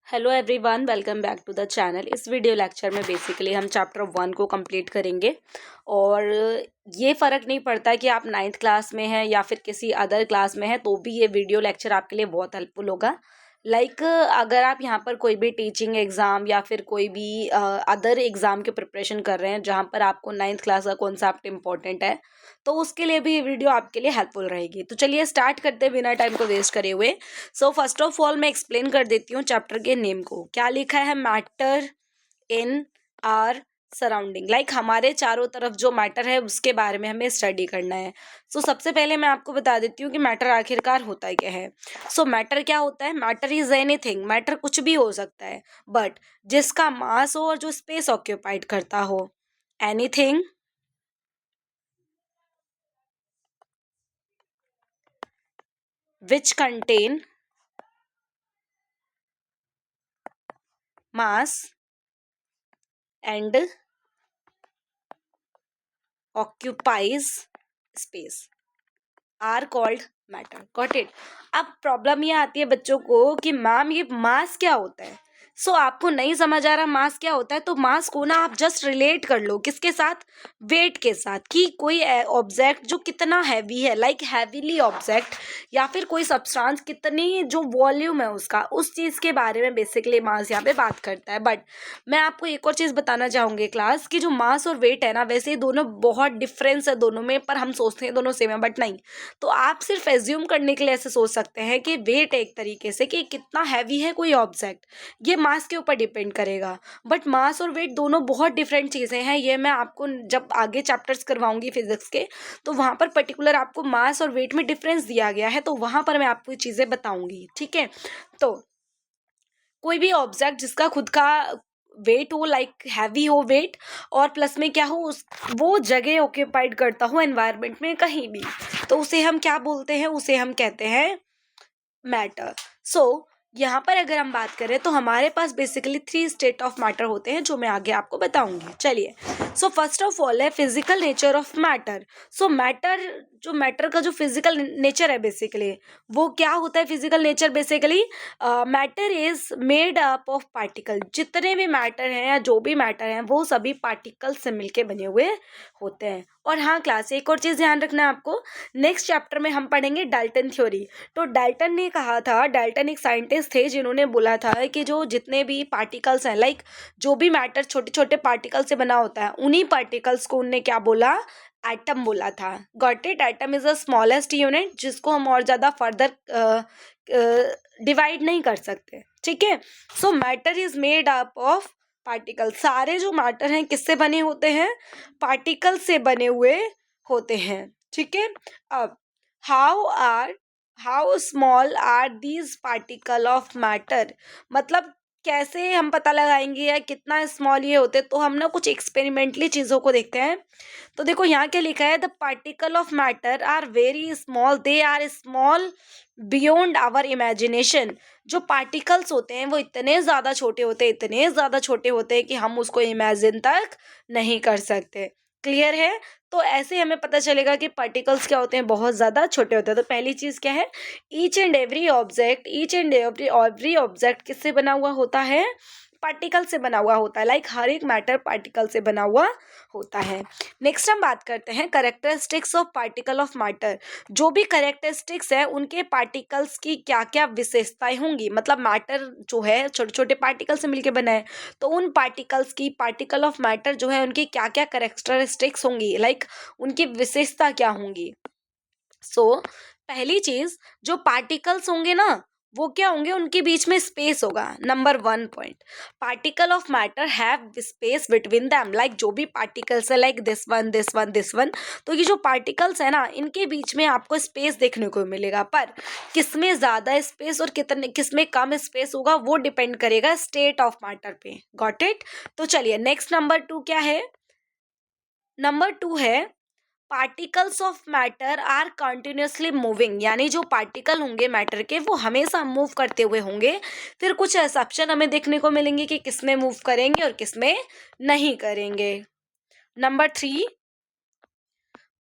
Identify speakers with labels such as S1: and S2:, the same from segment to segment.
S1: Hello everyone, welcome back to the channel. इस video lecture में basically हम chapter 1 को कंप्लीट करेंगे। और ये फ़र्क नहीं पड़ता कि आप 9th क्लास में हैं या फिर किसी अदर क्लास में हैं, तो भी ये वीडियो लेक्चर आपके लिए बहुत हेल्पफुल होगा। अगर आप यहाँ पर कोई भी टीचिंग एग्ज़ाम या फिर कोई भी अदर एग्ज़ाम के प्रिपरेशन कर रहे हैं जहाँ पर आपको 9th क्लास का कॉन्सेप्ट इम्पॉर्टेंट है, तो उसके लिए भी ये वीडियो आपके लिए हेल्पफुल रहेगी। तो चलिए स्टार्ट करते हैं बिना टाइम को वेस्ट करे हुए। सो फर्स्ट ऑफ ऑल मैं एक्सप्लेन कर देती हूँ चैप्टर के नेम को। क्या लिखा है? Matter in are surrounding. हमारे चारों तरफ जो मैटर है उसके बारे में हमें स्टडी करना है। सबसे पहले मैं आपको बता देती हूँ कि मैटर आखिरकार होता है क्या है। मैटर क्या होता है? Matter is anything. मैटर कुछ भी हो सकता है, बट जिसका मास हो और जो स्पेस ऑक्यूपाइड करता हो। Anything which contain mass and occupies space are called matter. Got it. अब प्रॉब्लम ये आती है बच्चों को कि मैम ये मास क्या होता है। आपको नहीं समझ आ रहा मास क्या होता है, तो मास को ना आप जस्ट रिलेट कर लो किसके साथ? वेट के साथ। कि कोई ऑब्जेक्ट जो कितना हैवी है, हैवीली ऑब्जेक्ट, या फिर कोई सब्सटेंस कितनी जो वॉल्यूम है उसका, उस चीज़ के बारे में बेसिकली मास यहाँ पे बात करता है। बट मैं आपको एक और चीज़ बताना चाहूँगी क्लास, कि जो मास और वेट है ना, वैसे ये दोनों बहुत डिफरेंस है दोनों में, पर हम सोचते हैं दोनों सेम है, बट नहीं। तो आप सिर्फ एज्यूम करने के लिए ऐसे सोच सकते हैं कि वेट एक तरीके से कि कितना हैवी है कोई ऑब्जेक्ट, ये मास के ऊपर डिपेंड करेगा। बट मास और वेट दोनों बहुत डिफरेंट चीज़ें हैं। ये मैं आपको जब आगे चैप्टर्स करवाऊंगी फिजिक्स के, तो वहाँ पर पर्टिकुलर आपको मास और वेट में डिफरेंस दिया गया है, तो वहाँ पर मैं आपको ये चीज़ें बताऊंगी। ठीक है। तो कोई भी ऑब्जेक्ट जिसका खुद का वेट हो, हैवी हो वेट, और प्लस में क्या हो, उस वो जगह ऑक्यूपाइड करता हो एनवायरनमेंट में कहीं भी, तो उसे हम क्या बोलते हैं? उसे हम कहते हैं मैटर। यहाँ पर अगर हम बात करें तो हमारे पास बेसिकली 3 स्टेट ऑफ मैटर होते हैं, जो मैं आगे आपको बताऊंगी। चलिए, फर्स्ट ऑफ ऑल है physical nature of matter. Matter का जो फिजिकल नेचर है बेसिकली, वो क्या होता है? Physical nature basically matter is made up of particle. जितने भी मैटर हैं या जो भी मैटर हैं, वो सभी पार्टिकल से मिलके बने हुए होते हैं। और हाँ क्लास, एक और चीज़ ध्यान रखना है आपको, नेक्स्ट चैप्टर में हम पढ़ेंगे डाल्टन थ्योरी। तो डाल्टन ने कहा था, डाल्टन एक साइंटिस्ट थे जिन्होंने बोला था कि जो जितने भी पार्टिकल्स हैं, जो भी मैटर छोटे छोटे पार्टिकल से बना होता है, उन्हीं पार्टिकल्स को उनने क्या बोला? एटम बोला था। Got it. Atom is the smallest unit, जिसको हम और ज़्यादा फर्दर डिवाइड नहीं कर सकते। ठीक है। Matter is made up of particle. सारे जो मैटर हैं किससे बने होते हैं? पार्टिकल से बने हुए होते हैं। ठीक है। अब how small are these particle of matter, मतलब कैसे हम पता लगाएंगे या कितना स्मॉल ये होते, तो हम ना कुछ एक्सपेरिमेंटली चीज़ों को देखते हैं। तो देखो यहाँ क्या लिखा है, the particle of matter are very small, they are small beyond our imagination. जो पार्टिकल्स होते हैं वो इतने ज़्यादा छोटे होते हैं, इतने ज़्यादा छोटे होते हैं कि हम उसको इमेजिन तक नहीं कर सकते। क्लियर है? तो ऐसे हमें पता चलेगा कि पार्टिकल्स क्या होते हैं, बहुत ज़्यादा छोटे होते हैं। तो पहली चीज़ क्या है? ईच एंड एवरी ऑब्जेक्ट किससे बना हुआ होता है? पार्टिकल से बना हुआ होता है। हर एक मैटर पार्टिकल से बना हुआ होता है। नेक्स्ट हम बात करते हैं characteristics of particle of matter. जो भी करेक्टरिस्टिक्स है उनके पार्टिकल्स की क्या क्या विशेषताएं होंगी, मतलब मैटर जो है छोटे छोटे पार्टिकल से मिलकर बना है, तो उन पार्टिकल्स की, पार्टिकल ऑफ मैटर जो है, उनकी क्या क्या करेक्टरिस्टिक्स होंगी, उनकी विशेषता क्या होंगी। पहली चीज, जो पार्टिकल्स होंगे ना, वो क्या होंगे? उनके बीच में स्पेस होगा। Number 1 point, particle of matter have space between them. जो भी पार्टिकल्स है, दिस वन, तो ये जो पार्टिकल्स है ना, इनके बीच में आपको स्पेस देखने को मिलेगा। पर किसमें ज्यादा स्पेस और किसमें कम स्पेस होगा, वो डिपेंड करेगा स्टेट ऑफ मैटर पे। Got it. तो चलिए, नेक्स्ट नंबर 2 क्या है? नंबर 2 है particles of matter are continuously moving. यानी जो पार्टिकल होंगे मैटर के, वो हमेशा मूव करते हुए होंगे। फिर कुछ एक्सेप्शन हमें देखने को मिलेंगे कि किसमें मूव करेंगे और किसमें नहीं करेंगे। Number 3,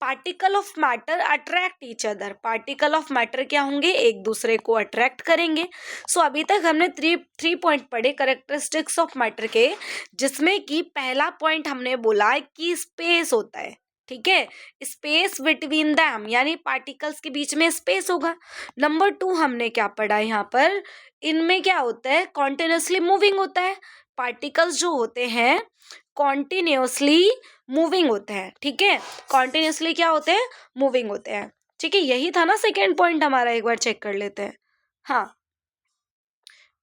S1: particle of matter attract each other, particle of matter क्या होंगे, एक दूसरे को अट्रैक्ट करेंगे। सो अभी तक हमने थ्री पॉइंट पढ़े करेक्टरिस्टिक्स ऑफ मैटर के, जिसमें कि पहला पॉइंट हमने बोला कि स्पेस होता है, ठीक है, स्पेस बिटवीन दैम, यानी पार्टिकल्स के बीच में स्पेस होगा। नंबर 2 हमने क्या पढ़ा यहाँ पर, इनमें क्या होता है, कॉन्टिन्यूसली मूविंग होता है, पार्टिकल्स जो होते हैं कॉन्टिन्यूसली मूविंग होते हैं, ठीक है, कॉन्टिन्यूसली क्या होते हैं, मूविंग होते हैं, ठीक है, यही था ना सेकेंड पॉइंट हमारा, एक बार चेक कर लेते हैं। हाँ,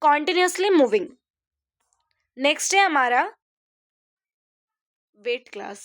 S1: कॉन्टिन्यूसली मूविंग। नेक्स्ट है हमारा weight class,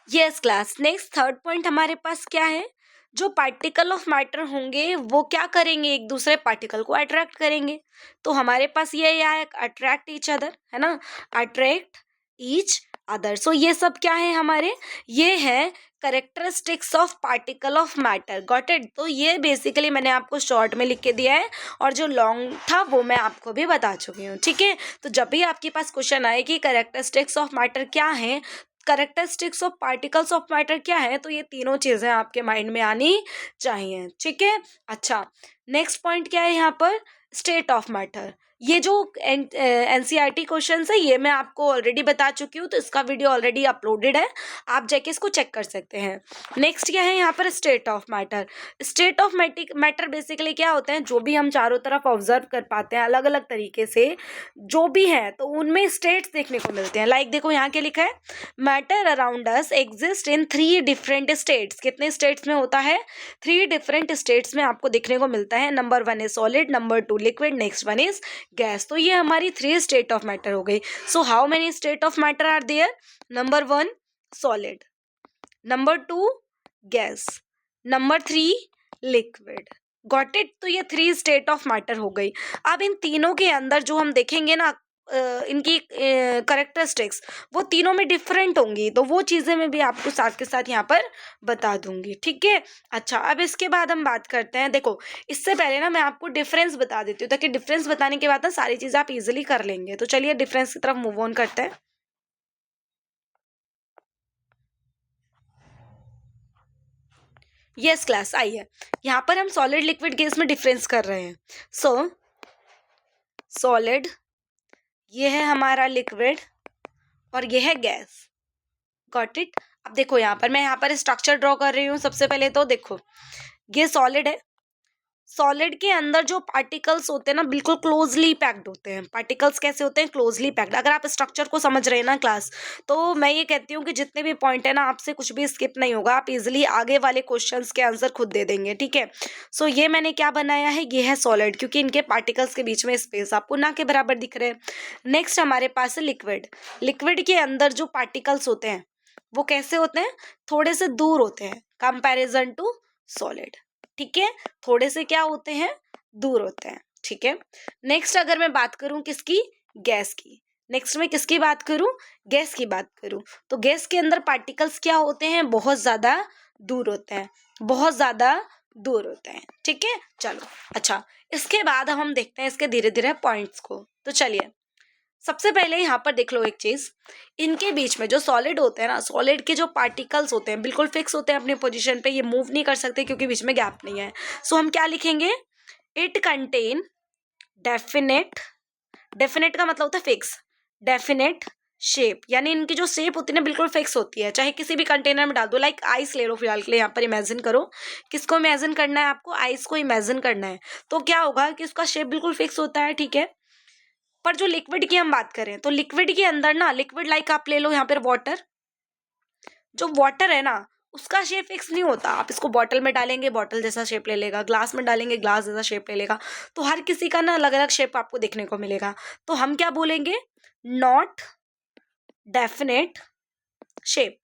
S1: yes class. Next third point हमारे पास क्या है, जो पार्टिकल ऑफ मैटर होंगे वो क्या करेंगे, एक दूसरे पार्टिकल को अट्रैक्ट करेंगे। तो हमारे पास ये आया अट्रैक्ट ईच अदर, है ना, अट्रैक्ट ईच अदर। सो ये सब क्या है हमारे, ये है characteristics of particle of matter, got it. तो ये बेसिकली मैंने आपको शॉर्ट में लिख के दिया है, और जो लॉन्ग था वो मैं आपको भी बता चुकी हूँ, ठीक है। तो जब भी आपके पास क्वेश्चन आए कि करेक्टरिस्टिक्स ऑफ मैटर क्या है, characteristics of particles of matter क्या है, तो ये तीनों चीजें आपके माइंड में आनी चाहिए, ठीक है। अच्छा, नेक्स्ट पॉइंट क्या है यहाँ पर, स्टेट ऑफ मैटर। ये जो एनसीईआरटी क्वेश्चन है ये मैं आपको ऑलरेडी बता चुकी हूँ, तो इसका वीडियो ऑलरेडी अपलोडेड है, आप जाके इसको चेक कर सकते हैं। नेक्स्ट क्या है यहाँ पर, state of matter. State of matter basically क्या होते हैं, जो भी हम चारों तरफ ऑब्जर्व कर पाते हैं अलग अलग तरीके से, जो भी है तो उनमें स्टेट्स देखने को मिलते हैं। लाइक देखो यहाँ क्या लिखा है, matter around us exist in 3 different states. कितने स्टेट्स में होता है, 3 डिफरेंट स्टेट्स में आपको देखने को मिलता है। Number 1 is solid, number 2 liquid, next 1 is gas. तो ये हमारी 3 स्टेट ऑफ मैटर हो गई। So how many state of matter are there, number 1 solid, number 2 gas, number 3 liquid, got it. तो ये 3 स्टेट ऑफ मैटर हो गई। अब इन तीनों के अंदर जो हम देखेंगे ना, इनकी करेक्टरिस्टिक्स वो तीनों में डिफरेंट होंगी, तो वो चीज़ें मैं भी आपको साथ के साथ यहाँ पर बता दूंगी, ठीक है। अच्छा, अब इसके बाद हम बात करते हैं, देखो इससे पहले ना मैं आपको डिफरेंस बता देती हूँ, ताकि डिफरेंस बताने के बाद ना सारी चीज़ें आप इजीली कर लेंगे। तो चलिए डिफरेंस की तरफ मूव ऑन करते हैं। यस क्लास, आइए यहाँ पर हम सॉलिड लिक्विड गैस में डिफरेंस कर रहे हैं। सो सॉलिड ये है हमारा लिक्विड और ये है गैस, गॉट इट। अब देखो यहाँ पर मैं यहाँ पर स्ट्रक्चर ड्रॉ कर रही हूँ। सबसे पहले तो देखो ये सॉलिड है, सॉलिड के अंदर जो पार्टिकल्स होते हैं ना बिल्कुल क्लोजली पैक्ड होते हैं। पार्टिकल्स कैसे होते हैं, क्लोजली पैक्ड। अगर आप स्ट्रक्चर को समझ रहे हैं ना क्लास, तो मैं ये कहती हूँ कि जितने भी पॉइंट है ना आपसे कुछ भी स्किप नहीं होगा, आप इजिली आगे वाले क्वेश्चंस के आंसर खुद दे देंगे, ठीक है। सो ये मैंने क्या बनाया है, ये है सॉलिड, क्योंकि इनके पार्टिकल्स के बीच में स्पेस आपको ना के बराबर दिख रहे हैं। नेक्स्ट हमारे पास है लिक्विड। लिक्विड के अंदर जो पार्टिकल्स होते हैं वो कैसे होते हैं, थोड़े से दूर होते हैं कंपैरिजन टू सॉलिड, ठीक है, थोड़े से क्या होते हैं, दूर होते हैं, ठीक है। नेक्स्ट अगर मैं बात करूं किसकी, गैस की, नेक्स्ट में किसकी बात करूं, गैस की बात करूं, तो गैस के अंदर पार्टिकल्स क्या होते हैं, बहुत ज्यादा दूर होते हैं, बहुत ज्यादा दूर होते हैं, ठीक है। चलो अच्छा, इसके बाद हम देखते हैं इसके धीरे धीरे पॉइंट्स को। तो चलिए सबसे पहले यहाँ पर देख लो एक चीज, इनके बीच में जो सॉलिड होते हैं ना, सॉलिड के जो पार्टिकल्स होते हैं बिल्कुल फिक्स होते हैं अपनी पोजीशन पे, ये मूव नहीं कर सकते क्योंकि बीच में गैप नहीं है। सो हम क्या लिखेंगे, इट कंटेन डेफिनेट, डेफिनेट का मतलब होता है फिक्स, डेफिनेट शेप, यानी इनकी जो शेप होती है ना बिल्कुल फिक्स होती है, चाहे किसी भी कंटेनर में डाल दो। लाइक आइस ले लो फिलहाल के लिए, यहाँ पर इमेजिन करो, किसको इमेजिन करना है आपको, आइस को इमेजिन करना है। तो क्या होगा कि उसका शेप बिल्कुल फिक्स होता है, ठीक है। पर जो लिक्विड की हम बात करें तो लिक्विड के अंदर ना, लिक्विड लाइक आप ले लो यहाँ पर वाटर, जो वाटर है ना उसका शेप फिक्स नहीं होता। आप इसको बॉटल में डालेंगे बॉटल जैसा शेप ले लेगा, ग्लास में डालेंगे ग्लास जैसा शेप ले लेगा, तो हर किसी का ना अलग अलग शेप आपको देखने को मिलेगा। तो हम क्या बोलेंगे, नॉट डेफिनेट शेप।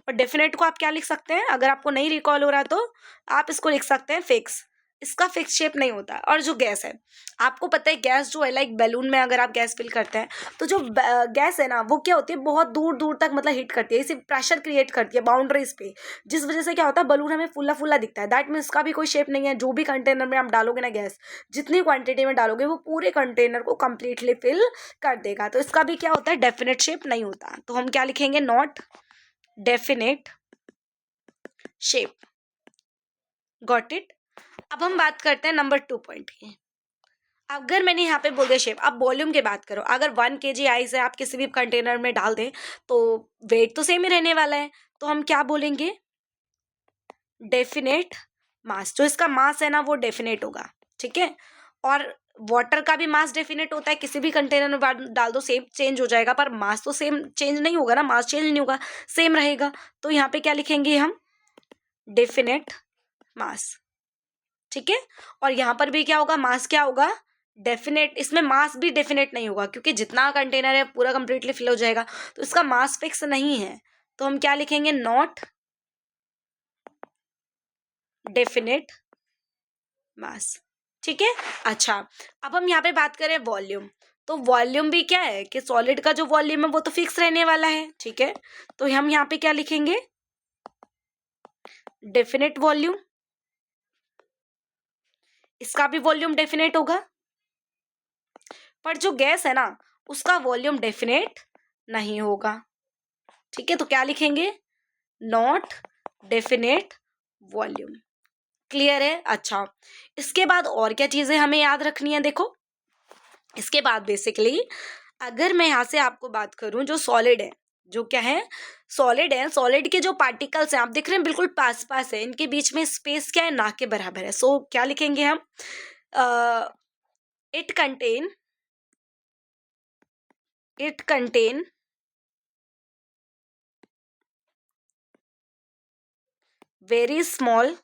S1: और डेफिनेट को आप क्या लिख सकते हैं, अगर आपको नहीं रिकॉल हो रहा तो आप इसको लिख सकते हैं फिक्स, इसका फिक्स शेप नहीं होता। और जो गैस है, आपको पता है गैस जो है लाइक बैलून में अगर आप गैस फिल करते हैं तो जो गैस है ना वो क्या होती है, बहुत दूर दूर तक मतलब हिट करती है, इसे प्रेशर क्रिएट करती है बाउंड्रीज पे, जिस वजह से क्या होता है बलून हमें फुल्ला फुल्ला दिखता है। दैट मीन्स इसका भी कोई शेप नहीं है। जो भी कंटेनर में आप डालोगे ना गैस, जितनी क्वांटिटी में डालोगे वो पूरे कंटेनर को कंप्लीटली फिल कर देगा। तो इसका भी क्या होता है, डेफिनेट शेप नहीं होता। तो हम क्या लिखेंगे, not definite shape. Got it. अब हम बात करते हैं नंबर 2 पॉइंट की। अगर मैंने यहाँ पे बोल दिया शेप, अब वॉल्यूम की बात करो, अगर 1 kg आइस है आप किसी भी कंटेनर में डाल दें तो वेट तो सेम ही रहने वाला है, तो हम क्या बोलेंगे, डेफिनेट मास। जो इसका मास है ना वो डेफिनेट होगा, ठीक है। और वाटर का भी मास डेफिनेट होता है, किसी भी कंटेनर में डाल दो सेम चेंज हो जाएगा, पर मास तो सेम चेंज नहीं होगा ना, मास चेंज नहीं होगा, सेम रहेगा। तो यहाँ पे क्या लिखेंगे हम, डेफिनेट मास, ठीक है। और यहाँ पर भी क्या होगा, मास क्या होगा, डेफिनेट। इसमें मास भी डेफिनेट नहीं होगा क्योंकि जितना कंटेनर है पूरा कंप्लीटली फिल हो जाएगा, तो इसका मास फिक्स नहीं है। तो हम क्या लिखेंगे, नॉट डेफिनेट मास, ठीक है। अच्छा, अब हम यहाँ पे बात करें वॉल्यूम। तो वॉल्यूम भी क्या है कि सॉलिड का जो वॉल्यूम है वो तो फिक्स रहने वाला है, ठीक है। तो हम यहाँ पे क्या लिखेंगे, डेफिनेट वॉल्यूम। इसका भी वॉल्यूम डेफिनेट होगा, पर जो गैस है ना उसका वॉल्यूम डेफिनेट नहीं होगा, ठीक है। तो क्या लिखेंगे, नॉट डेफिनेट वॉल्यूम। क्लियर है। अच्छा, इसके बाद और क्या चीजें हमें याद रखनी है, देखो इसके बाद बेसिकली अगर मैं यहाँ से आपको बात करूं, जो सॉलिड है, जो क्या है, सॉलिड है, सॉलिड के जो पार्टिकल्स हैं आप देख रहे हैं बिल्कुल पास पास है, इनके बीच में स्पेस क्या है, ना के बराबर है। सो क्या लिखेंगे हम, it contain very small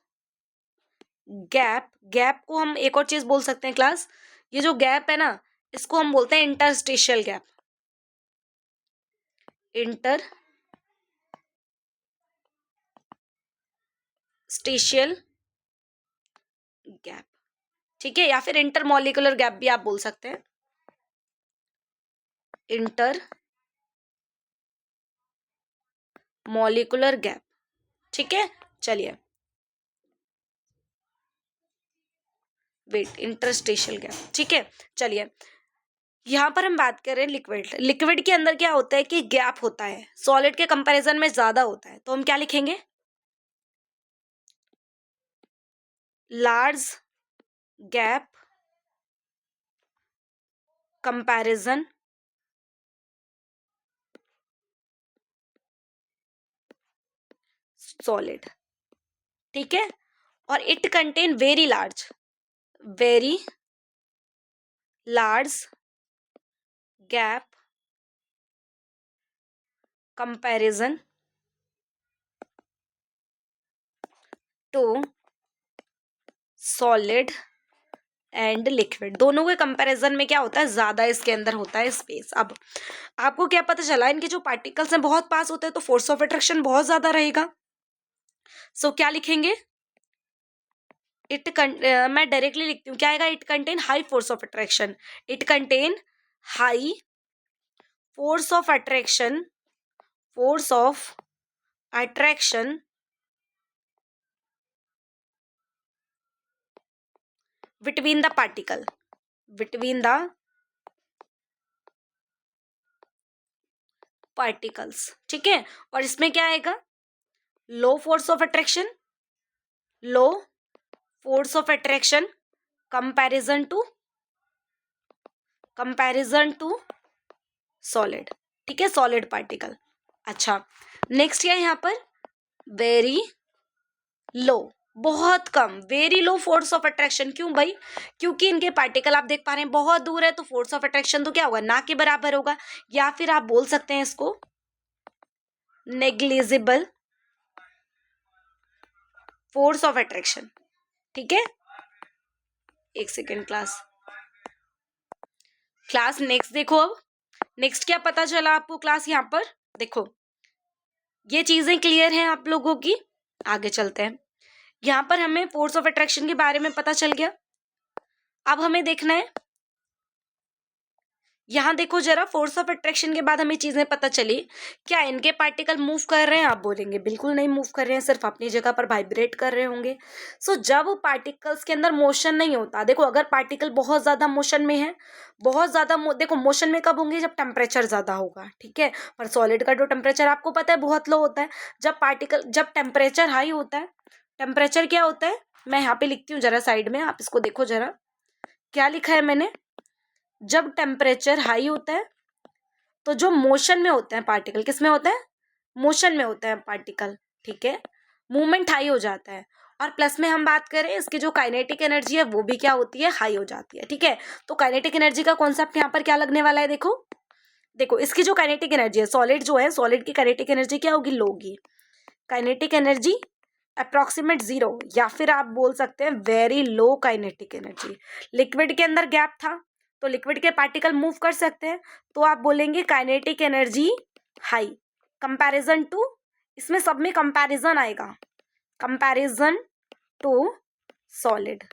S1: gap. Gap को हम एक और चीज बोल सकते हैं क्लास, ये जो गैप है ना इसको हम बोलते हैं इंटरस्टेशियल गैप। इंटरस्टेशियल गैप, ठीक है, या फिर इंटरमॉलिक्यूलर गैप भी आप बोल सकते हैं, इंटर मॉलिक्यूलर गैप, ठीक है। चलिए, वेट, इंटरस्टेशियल गैप, ठीक है। चलिए, यहाँ पर हम बात कर रहे हैं लिक्विड। लिक्विड के अंदर क्या होता है कि गैप होता है, सॉलिड के कंपैरिजन में ज्यादा होता है, तो हम क्या लिखेंगे, लार्ज गैप कंपैरिजन सॉलिड, ठीक है। और it contain very large gap comparison to solid and liquid. दोनों के कंपैरिजन में क्या होता है, ज्यादा इसके अंदर होता है स्पेस। अब आपको क्या पता चला, इनके जो पार्टिकल्स हैं बहुत पास होते हैं तो फोर्स ऑफ अट्रैक्शन बहुत ज्यादा रहेगा। सो क्या लिखेंगे, मैं डायरेक्टली लिखती हूँ, क्या आएगा, it contain high force of attraction. It contain high force of attraction, force of attraction between the particles, ठीक है। और इसमें क्या आएगा, low force of attraction, low force of attraction comparison to solid, ठीक है, सॉलिड पार्टिकल। अच्छा, next क्या है यहाँ पर, वेरी लो, बहुत कम, very low force of attraction. क्यों भाई, क्योंकि इनके पार्टिकल आप देख पा रहे हैं बहुत दूर है, तो फोर्स ऑफ अट्रैक्शन तो क्या होगा, ना के बराबर होगा, या फिर आप बोल सकते हैं इसको नेग्लिजिबल फोर्स ऑफ अट्रैक्शन, ठीक है। एक सेकेंड क्लास नेक्स्ट देखो। अब नेक्स्ट क्या पता चला आपको क्लास, यहाँ पर देखो ये चीजें क्लियर हैं आप लोगों की, आगे चलते हैं। यहाँ पर हमें फोर्स ऑफ अट्रैक्शन के बारे में पता चल गया। अब हमें देखना है यहाँ देखो जरा, फोर्स ऑफ अट्रैक्शन के बाद हमें चीजें पता चली। क्या इनके पार्टिकल मूव कर रहे हैं? आप बोलेंगे बिल्कुल नहीं मूव कर रहे हैं, सिर्फ अपनी जगह पर वाइब्रेट कर रहे होंगे। सो जब पार्टिकल्स के अंदर मोशन नहीं होता, देखो अगर पार्टिकल बहुत ज्यादा मोशन में है, बहुत ज्यादा देखो मोशन में कब होंगे? जब टेम्परेचर ज्यादा होगा, ठीक है। पर सॉलिड का जो टेम्परेचर आपको पता है बहुत लो होता है। जब टेम्परेचर हाई होता है, टेम्परेचर क्या होता है, मैं यहाँ पे लिखती हूँ जरा साइड में, आप इसको देखो जरा, क्या लिखा है मैंने। जब टेम्परेचर हाई होता है तो जो मोशन में होते हैं पार्टिकल, किस में होता है? मोशन में होते हैं पार्टिकल, ठीक है। मूवमेंट हाई हो जाता है। और प्लस में हम बात करें, इसकी जो काइनेटिक एनर्जी है वो भी क्या होती है? हाई हो जाती है, ठीक है। तो काइनेटिक एनर्जी का कॉन्सेप्ट यहाँ पर क्या लगने वाला है? देखो देखो, इसकी जो काइनेटिक एनर्जी है, सॉलिड जो है, सॉलिड की काइनेटिक एनर्जी क्या होगी? लो होगी। काइनेटिक एनर्जी अप्रोक्सीमेट 0, या फिर आप बोल सकते हैं very low kinetic energy. Liquid के अंदर गैप था तो लिक्विड के पार्टिकल मूव कर सकते हैं, तो आप बोलेंगे kinetic energy high. Comparison to, इसमें सब में कंपैरिजन आएगा, कंपैरिजन टू सॉलिड,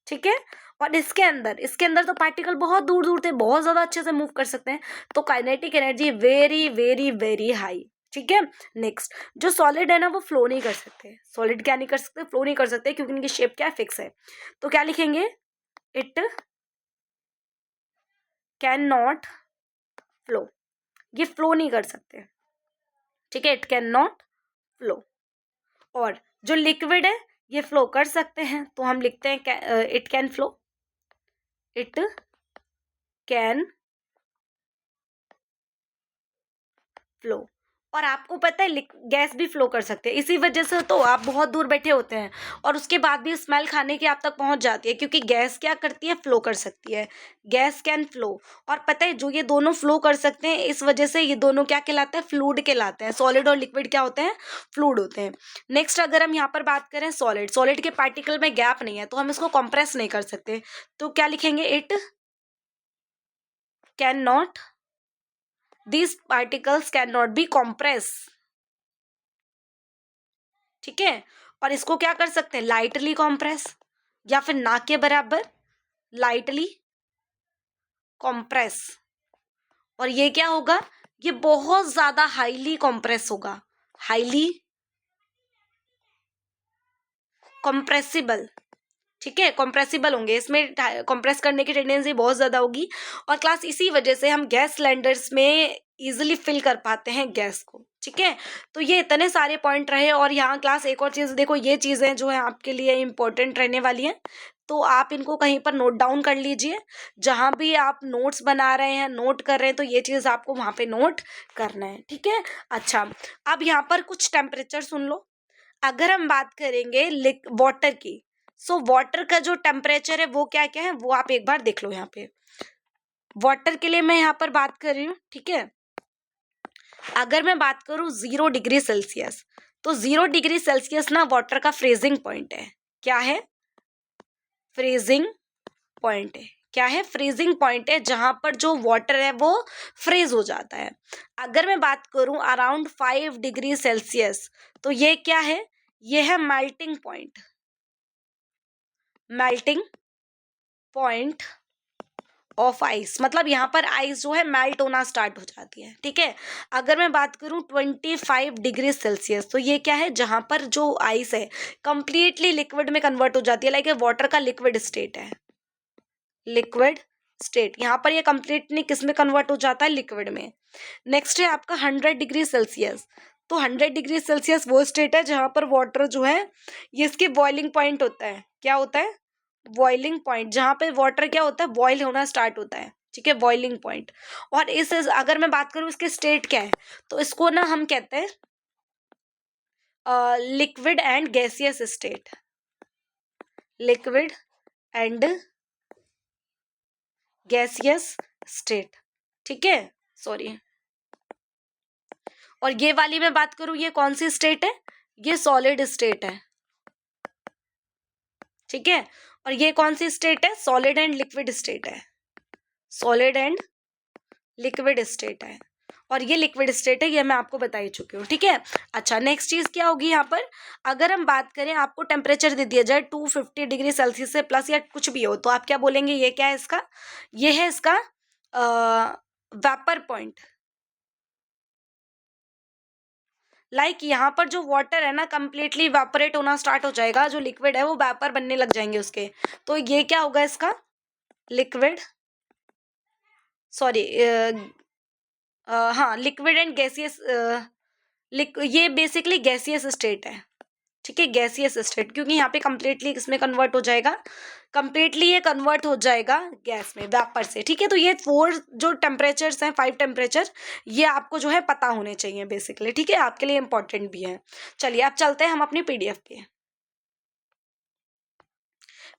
S1: ठीक है। और इसके अंदर तो पार्टिकल बहुत दूर दूर थे, बहुत ज्यादा अच्छे से मूव कर सकते हैं, तो kinetic energy very very very high, ठीक है। नेक्स्ट, जो सॉलिड है ना, वो फ्लो नहीं कर सकते। सॉलिड क्या नहीं कर सकते? फ्लो नहीं कर सकते, क्योंकि इनकी शेप क्या है? फिक्स है। तो क्या लिखेंगे? इट कैन नॉट फ्लो, ये फ्लो नहीं कर सकते, ठीक है। It can not flow. और जो लिक्विड है ये फ्लो कर सकते हैं, तो हम लिखते हैं it can flow, it can flow. और आपको पता है गैस भी फ्लो कर सकते हैं, इसी वजह से तो आप बहुत दूर बैठे होते हैं और उसके बाद भी स्मेल खाने की आप तक पहुंच जाती है, क्योंकि गैस क्या करती है? फ्लो कर सकती है। Gas can flow. और पता है, जो ये दोनों फ्लो कर सकते हैं, इस वजह से ये दोनों क्या कहलाते हैं? फ्लूइड कहलाते हैं। सॉलिड और लिक्विड क्या होते हैं? फ्लूइड होते हैं। नेक्स्ट, अगर हम यहाँ पर बात करें सॉलिड, सॉलिड के पार्टिकल में गैप नहीं है, तो हम इसको कंप्रेस नहीं कर सकते, तो क्या लिखेंगे? It can not, these particles cannot be compress, ठीक है। और इसको क्या कर सकते हैं? लाइटली कॉम्प्रेस, या फिर ना के बराबर लाइटली कॉम्प्रेस। और ये क्या होगा? ये बहुत ज्यादा हाईली कॉम्प्रेस होगा, हाईली कॉम्प्रेसिबल, ठीक है। कॉम्प्रेसिबल होंगे, इसमें कॉम्प्रेस करने की टेंडेंसी बहुत ज्यादा होगी। और क्लास इसी वजह से हम गैस सिलेंडर्स में इजिली फिल कर पाते हैं गैस को, ठीक है। तो ये इतने सारे पॉइंट रहे। और यहाँ क्लास एक और चीज देखो, ये चीजें जो है आपके लिए इम्पोर्टेंट रहने वाली हैं, तो आप इनको कहीं पर नोट डाउन कर लीजिए। जहां भी आप नोट्स बना रहे हैं, नोट कर रहे हैं, तो ये चीज आपको वहां पे नोट करना है, ठीक है। अच्छा, अब यहाँ पर कुछ टेम्परेचर सुन लो। अगर हम बात करेंगे वाटर की, सो वाटर का जो टेम्परेचर है वो क्या क्या है, वो आप एक बार देख लो। यहाँ पे वाटर के लिए मैं यहाँ पर बात कर रही हूँ, ठीक है। अगर मैं बात करूँ 0 डिग्री सेल्सियस, तो 0 डिग्री सेल्सियस ना वाटर का फ्रीजिंग पॉइंट है। क्या है? फ्रीजिंग पॉइंट है। क्या है? फ्रीजिंग पॉइंट है, जहां पर जो वाटर है वो फ्रीज हो जाता है। अगर मैं बात करूं अराउंड 5 डिग्री सेल्सियस, तो ये क्या है? ये है melting point, melting point of ice. मतलब यहाँ पर आइस जो है मेल्ट होना स्टार्ट हो जाती है, ठीक है। अगर मैं बात करूँ 25 डिग्री सेल्सियस, तो ये क्या है? जहां पर जो आइस है कंप्लीटली लिक्विड में कन्वर्ट हो जाती है, लाइक वाटर का लिक्विड स्टेट है, लिक्विड स्टेट। यहाँ पर ये कंप्लीटली किस में कन्वर्ट हो जाता है? लिक्विड में। नेक्स्ट है आपका 100 डिग्री सेल्सियस। तो 100 डिग्री सेल्सियस वो स्टेट है जहां पर वाटर जो है, ये इसकी बॉइलिंग पॉइंट होता है। क्या होता है? बॉइलिंग पॉइंट, जहां पे वाटर क्या होता है? बॉइल होना स्टार्ट होता है, ठीक है, बॉइलिंग पॉइंट। और अगर मैं बात करूं इसके स्टेट क्या है, तो इसको ना हम कहते हैं liquid and gaseous state, liquid and gaseous state, ठीक है, सॉरी। और ये वाली मैं बात करूं, ये कौन सी स्टेट है? ये सॉलिड स्टेट है, ठीक है। और ये कौन सी स्टेट है? सॉलिड एंड लिक्विड स्टेट है, सॉलिड एंड लिक्विड स्टेट है। और ये लिक्विड स्टेट है, ये मैं आपको बता ही चुकी हूँ, ठीक है। अच्छा, नेक्स्ट चीज क्या होगी यहाँ पर? अगर हम बात करें, आपको टेम्परेचर दे दिया जाए 250 डिग्री सेल्सियस से प्लस या कुछ भी हो, तो आप क्या बोलेंगे? ये क्या है इसका? ये है इसका वेपर पॉइंट, लाइक यहाँ पर जो वाटर है ना कंप्लीटली इवेपोरेट होना स्टार्ट हो जाएगा, जो लिक्विड है वो वेपर बनने लग जाएंगे उसके, तो ये क्या होगा इसका लिक्विड, सॉरी हाँ लिक्विड एंड गैसियस, ये बेसिकली गैसियस स्टेट है, ठीक है गैसियस स्टेट, क्योंकि यहाँ पे कंप्लीटली इसमें कन्वर्ट हो जाएगा, कंप्लीटली ये कन्वर्ट हो जाएगा गैस में वेपर से, ठीक है। तो ये 4 जो टेम्परेचर्स हैं, 5 टेम्परेचर, ये आपको जो है पता होने चाहिए बेसिकली, ठीक है, आपके लिए इंपॉर्टेंट भी है। चलिए अब चलते हैं हम अपनी पीडीएफ पे।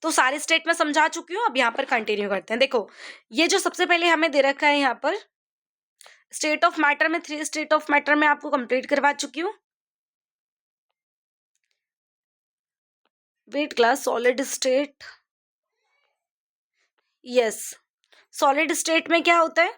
S1: तो सारे स्टेट में समझा चुकी हूँ, अब यहाँ पर कंटिन्यू करते हैं। देखो ये जो सबसे पहले हमें दे रखा है यहाँ पर स्टेट ऑफ मैटर में, 3 स्टेट ऑफ मैटर में आपको कंप्लीट करवा चुकी हूँ। Weight class solid state, yes solid state में क्या होता है,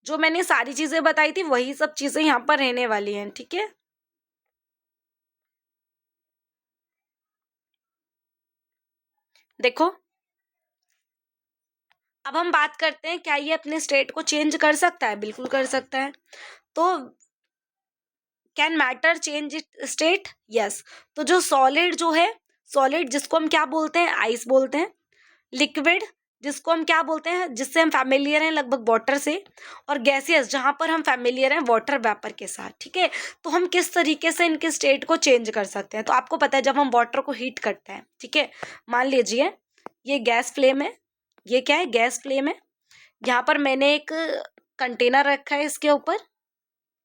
S1: जो मैंने सारी चीजें बताई थी वही सब चीजें यहाँ पर रहने वाली हैं, ठीक है। देखो अब हम बात करते हैं क्या ये अपने स्टेट को चेंज कर सकता है, बिल्कुल कर सकता है। तो can matter change state, yes. तो जो सॉलिड जो है, सॉलिड जिसको हम क्या बोलते हैं, आइस बोलते हैं, लिक्विड जिसको हम क्या बोलते हैं, जिससे हम फैमिलियर हैं लगभग वाटर से, और गैसियस जहां पर हम फैमिलियर हैं वाटर वेपर के साथ, ठीक है। तो हम किस तरीके से इनके स्टेट को चेंज कर सकते हैं, तो आपको पता है जब हम वाटर को हीट करते हैं, ठीक है, मान लीजिए ये गैस फ्लेम है, ये क्या है गैस फ्लेम है, यहाँ पर मैंने एक कंटेनर रखा है, इसके ऊपर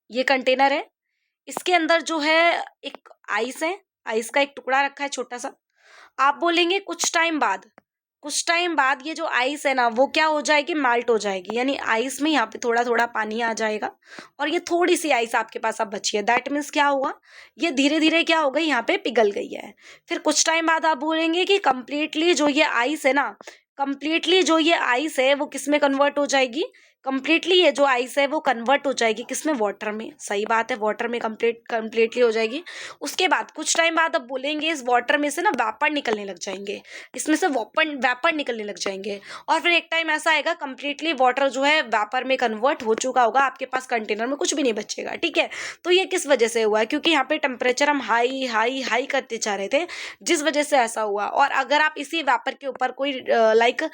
S1: ये कंटेनर है, इसके अंदर जो है एक आइस है, आइस का एक टुकड़ा रखा है छोटा सा। आप बोलेंगे कुछ टाइम बाद, कुछ टाइम बाद ये जो आइस है ना वो क्या हो जाएगी, मेल्ट हो जाएगी, यानी आइस में यहाँ पे थोड़ा थोड़ा पानी आ जाएगा और ये थोड़ी सी आइस आपके पास अब बची है, दैट मीन्स क्या हुआ, ये धीरे धीरे क्या हो गई, यहाँ पे पिघल गई है। फिर कुछ टाइम बाद आप बोलेंगे कि कंप्लीटली जो ये आइस है ना, कंप्लीटली जो ये आइस है वो किस में कन्वर्ट हो जाएगी, कंप्लीटली ये जो आइस है वो कन्वर्ट हो जाएगी किसमें, वाटर में, सही बात है वाटर में कंप्लीटली हो जाएगी। उसके बाद कुछ टाइम बाद अब बोलेंगे इस वाटर में से ना वेपर निकलने लग जाएंगे, इसमें से वेपर वेपर निकलने लग जाएंगे, और फिर एक टाइम ऐसा आएगा कंप्लीटली वाटर जो है वेपर में कन्वर्ट हो चुका होगा, आपके पास कंटेनर में कुछ भी नहीं बचेगा, ठीक है। तो ये किस वजह से हुआ है, क्योंकि यहाँ पे टेम्परेचर हम हाई हाई हाई करते जा रहे थे, जिस वजह से ऐसा हुआ। और अगर आप इसी वेपर के ऊपर कोई लाइक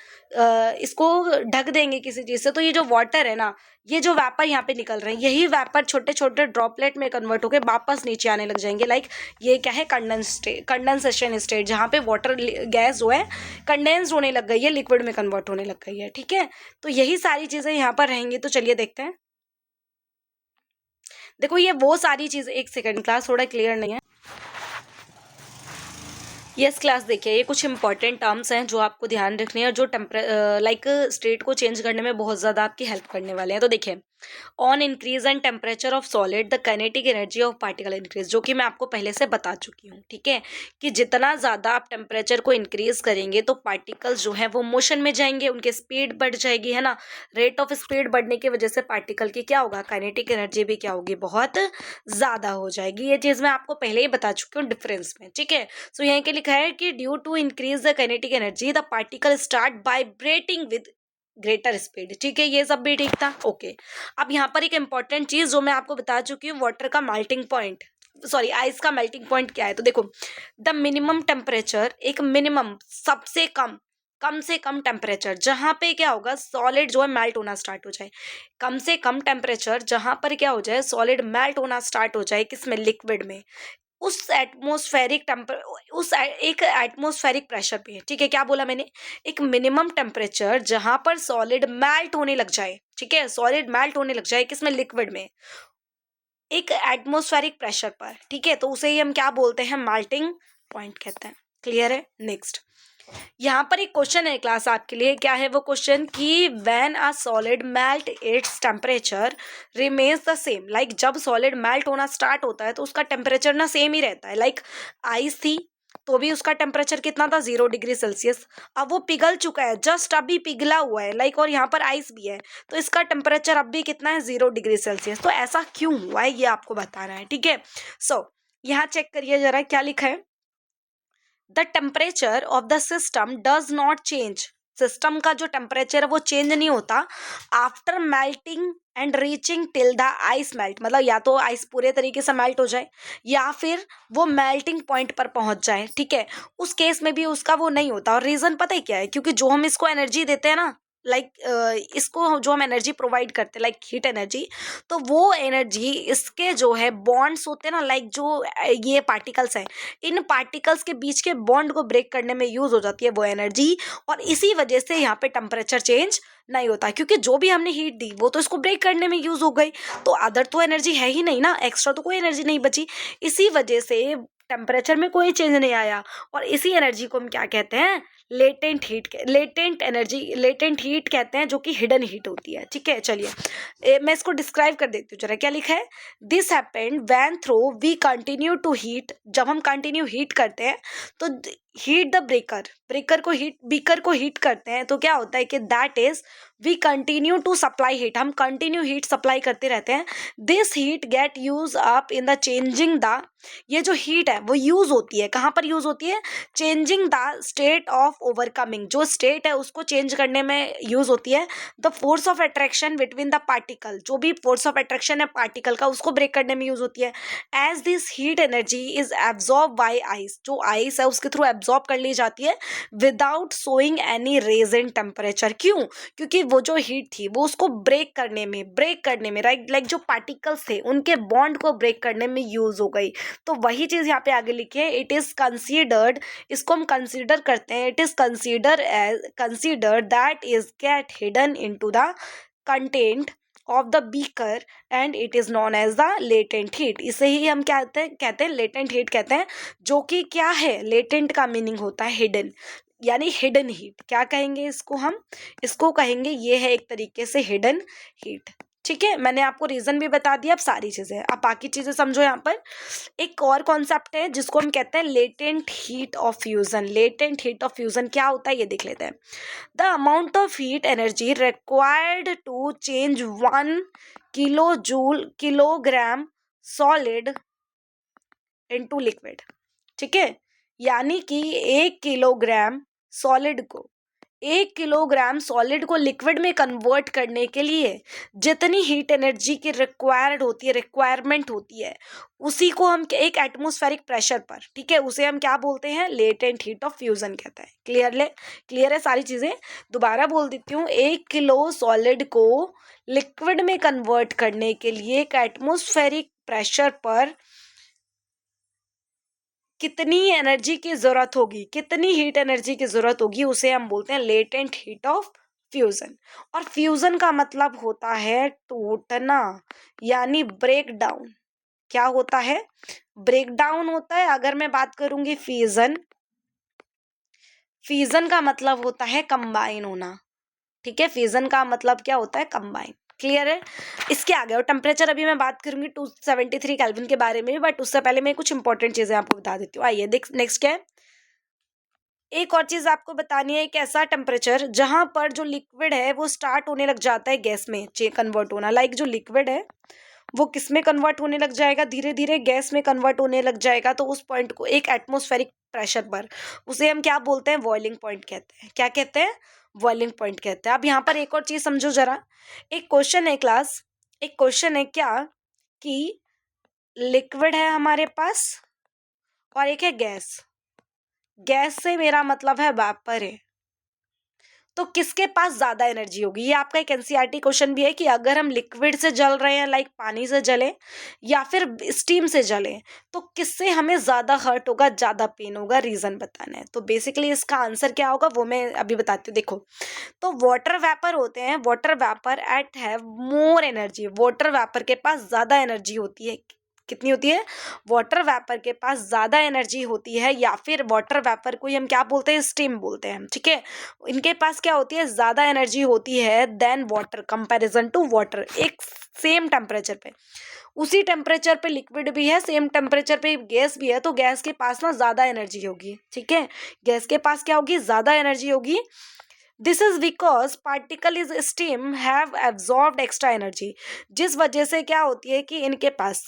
S1: इसको ढक देंगे किसी चीज से, तो ये जो वाटर है ना, ये जो वेपर यहाँ पे निकल रहे हैं, यही वेपर छोटे छोटे ड्रॉपलेट में कन्वर्ट होकर वापस नीचे आने लग जाएंगे, लाइक ये क्या है कंडेंसेशन स्टेट, जहाँ पे वाटर गैस जो है कंडेंस होने लग गई है, लिक्विड में कन्वर्ट होने लग गई है, ठीक है। तो यही सारी चीजें यहाँ पर रहेंगी, तो चलिए देखते हैं। देखो ये वो सारी चीजें, एक सेकंड क्लास थोड़ा क्लियर नहीं है, यस क्लास देखिए ये कुछ इंपॉर्टेंट टर्म्स हैं जो आपको ध्यान रखने हैं और जो लाइक स्टेट को चेंज करने में बहुत ज़्यादा आपकी हेल्प करने वाले हैं। तो देखिए on increase and temperature of solid the kinetic energy of particle increase, जो कि मैं आपको पहले से बता चुकी हूँ, ठीक है, कि जितना ज़्यादा आप टेम्परेचर को इंक्रीज करेंगे तो पार्टिकल्स जो है वो मोशन में जाएंगे, उनकी स्पीड बढ़ जाएगी, है ना। रेट ऑफ स्पीड बढ़ने की वजह से पार्टिकल की क्या होगा, काइनेटिक एनर्जी भी क्या होगी, बहुत ज़्यादा हो जाएगी। ये चीज़ मैं आपको पहले ही बता चुकी हूँ डिफरेंस में, ठीक है। सो यहाँ के लिखा है कि due to increase the kinetic energy the particle start vibrating with greater speed, ठीक है, ये सब भी ठीक था, ओके। अब यहाँ पर एक इंपॉर्टेंट चीज जो मैं आपको बता चुकी हूँ, वाटर का मेल्टिंग पॉइंट, सॉरी आइस का मेल्टिंग पॉइंट क्या है, तो देखो द मिनिमम टेम्परेचर, एक मिनिमम सबसे कम, कम से कम टेम्परेचर जहाँ पे क्या होगा सॉलिड जो है मेल्ट होना स्टार्ट हो जाए, कम से कम टेम्परेचर जहाँ पर क्या हो जाए सॉलिड मेल्ट होना स्टार्ट हो जाए, किसमें, लिक्विड में, उस एटमॉस्फेरिक टेम्पर उस एक एटमॉस्फेरिक प्रेशर पे, ठीक है, क्या बोला मैंने, एक मिनिमम टेम्परेचर जहां पर सॉलिड मेल्ट होने लग जाए, ठीक है, सॉलिड मेल्ट होने लग जाए किसमें, लिक्विड में, एक एटमॉस्फेरिक प्रेशर पर, ठीक है, तो उसे ही हम क्या बोलते हैं, मेल्टिंग पॉइंट कहते हैं। क्लियर है। नेक्स्ट यहाँ पर एक क्वेश्चन है क्लास आपके लिए, क्या है वो क्वेश्चन कि when a solid melt its temperature remains the same, like जब सॉलिड मेल्ट होना स्टार्ट होता है तो उसका टेम्परेचर ना सेम ही रहता है, लाइक आइस थी तो भी उसका टेम्परेचर कितना था, 0 डिग्री सेल्सियस, अब वो पिघल चुका है, जस्ट अभी पिघला हुआ है, लाइक, और यहाँ पर आइस भी है, तो इसका टेम्परेचर अब भी कितना है, 0 डिग्री सेल्सियस। तो ऐसा क्यों हुआ है ये आपको बताना है, ठीक है। सो यहाँ चेक करिए जरा क्या लिखा है, the temperature of the system does not change, system का जो टेम्परेचर है वो चेंज नहीं होता after melting and reaching till the ice melt, मतलब या तो आइस पूरे तरीके से मेल्ट हो जाए या फिर वो मेल्टिंग पॉइंट पर पहुंच जाए, ठीक है, उस केस में भी उसका वो नहीं होता। और रीज़न पता है क्या है, क्योंकि जो हम इसको एनर्जी देते हैं ना, इसको जो हम एनर्जी प्रोवाइड करते हैं लाइक हीट एनर्जी, तो वो एनर्जी इसके जो है बॉन्ड्स होते हैं ना, लाइक जो ये पार्टिकल्स हैं, इन पार्टिकल्स के बीच के बॉन्ड को ब्रेक करने में यूज हो जाती है वो एनर्जी। और इसी वजह से यहाँ पे टेम्परेचर चेंज नहीं होता, क्योंकि जो भी हमने हीट दी वो तो इसको ब्रेक करने में यूज हो गई, तो अदर तो एनर्जी है ही नहीं ना, एक्स्ट्रा तो कोई एनर्जी नहीं बची। इसी वजह से टेम्परेचर में कोई चेंज नहीं आया, और इसी एनर्जी को हम क्या कहते हैं, latent heat, latent energy, latent heat कहते हैं, जो कि हिडन हीट होती है, ठीक है। चलिए मैं इसको डिस्क्राइब कर देती हूँ जरा, क्या लिखा है, this happened when throw we continue to heat, जब हम कंटिन्यू हीट करते हैं तो हीट द ब्रेकर, ब्रेकर को हीट, बीकर को हीट करते हैं, तो क्या होता है कि that is we continue to supply heat, हम कंटिन्यू हीट सप्लाई करते रहते हैं। This heat get use up in the changing the, ये जो हीट है वो यूज होती है, कहाँ पर यूज होती है, changing the state of overcoming, जो स्टेट है उसको चेंज करने में यूज होती है। The force of attraction between the particle, जो भी फोर्स ऑफ अट्रैक्शन है पार्टिकल का उसको ब्रेक करने में यूज होती है। As this heat energy is absorb by ice, जो आइस है उसके थ्रू एब्जॉर्ब कर ली जाती है without showing any raise in temperature. क्यों, क्योंकि वो जो हीट थी वो उसको ब्रेक करने में राइट, लाइक जो पार्टिकल्स थे उनके बॉन्ड को ब्रेक करने में यूज हो गई। तो वही चीज यहाँ पे आगे लिखी है, इट इज कंसीडर्ड, इसको हम कंसीडर करते हैं, it is consider that is get hidden into the content of the beaker and it is known as the latent heat. इसे ही हम कहते हैं लेटेंट हीट कहते हैं, जो कि क्या है, लेटेंट का मीनिंग होता है हिडन, यानी हिडन हीट। क्या कहेंगे इसको, हम इसको कहेंगे ये है एक तरीके से हिडन हीट, ठीक है। मैंने आपको रीजन भी बता दिया, अब सारी चीजें, अब बाकी चीजें समझो। यहाँ पर एक और कॉन्सेप्ट है जिसको हम कहते हैं latent heat of fusion. Latent heat of fusion क्या होता है ये देख लेते हैं। The amount of heat energy required to change 1 kilogram solid into liquid, ठीक है, यानी कि 1 किलोग्राम सॉलिड को लिक्विड में कन्वर्ट करने के लिए जितनी हीट एनर्जी की रिक्वायरमेंट होती है, उसी को हम एक एटमॉस्फेरिक प्रेशर पर, ठीक है, उसे हम क्या बोलते हैं, लेटेंट हीट ऑफ फ्यूजन कहते हैं। क्लियर है सारी चीजें, दोबारा बोल देती हूँ। 1 किलो सॉलिड को लिक्विड में कन्वर्ट करने के लिए एक एटमॉस्फेरिक प्रेशर पर कितनी एनर्जी की जरूरत होगी, कितनी हीट एनर्जी की जरूरत होगी, उसे हम बोलते हैं लेटेंट हीट ऑफ फ्यूजन। और फ्यूजन का मतलब होता है टूटना, यानी ब्रेक डाउन। क्या होता है, ब्रेक डाउन होता है। अगर मैं बात करूंगी फिजन, फिजन का मतलब होता है कंबाइन होना, ठीक है, फिजन का मतलब क्या होता है, कंबाइन। क्लियर है। इसके आगे और टेम्परेचर अभी मैं बात करूंगी 273 केल्विन के बारे में, बट उससे पहले मैं कुछ इंपॉर्टेंट चीजें आपको बता देती हूँ। आइए देख, नेक्स्ट क्या है, एक और चीज आपको बतानी है, एक ऐसा टेम्परेचर जहां पर जो लिक्विड है वो स्टार्ट होने लग जाता है गैस में कन्वर्ट होना। लाइक जो लिक्विड है वो किस में कन्वर्ट होने लग जाएगा, धीरे धीरे गैस में कन्वर्ट होने लग जाएगा। तो उस पॉइंट को एक एटमॉस्फेरिक प्रेशर पर, उसे हम क्या बोलते हैं, बॉइलिंग पॉइंट कहते हैं। क्या कहते हैं, बॉइलिंग पॉइंट कहते हैं। अब यहाँ पर एक और चीज समझो जरा, एक क्वेश्चन है क्लास, एक क्वेश्चन है क्या कि लिक्विड है हमारे पास और एक है गैस, गैस से मेरा मतलब है वेपर है, तो किसके पास ज्यादा एनर्जी होगी। ये आपका एक एनसीईआरटी क्वेश्चन भी है कि अगर हम लिक्विड से जल रहे हैं, लाइक पानी से जले या फिर स्टीम से जले, तो किससे हमें ज्यादा हर्ट होगा, ज्यादा पेन होगा, रीजन बताना है। तो बेसिकली इसका आंसर क्या होगा वो मैं अभी बताती हूँ। देखो, तो वाटर वेपर होते हैं, water vapour eight have more energy, water vapour के पास ज्यादा एनर्जी होती है। कितनी होती है, वाटर वेपर के पास ज्यादा एनर्जी होती है, या फिर वाटर वेपर को ही हम क्या बोलते हैं, स्टीम बोलते हैं, ठीक है। इनके पास क्या होती है, ज्यादा एनर्जी होती है than water, comparison to water. एक सेम टेम्परेचर पे, उसी टेम्परेचर पे लिक्विड भी है, सेम टेम्परेचर पे गैस भी है, तो गैस के पास ना ज्यादा एनर्जी होगी, ठीक है, गैस के पास क्या होगी, ज्यादा एनर्जी होगी। This is because particle is steam have absorbed extra energy, जिस वजह से क्या होती है कि इनके पास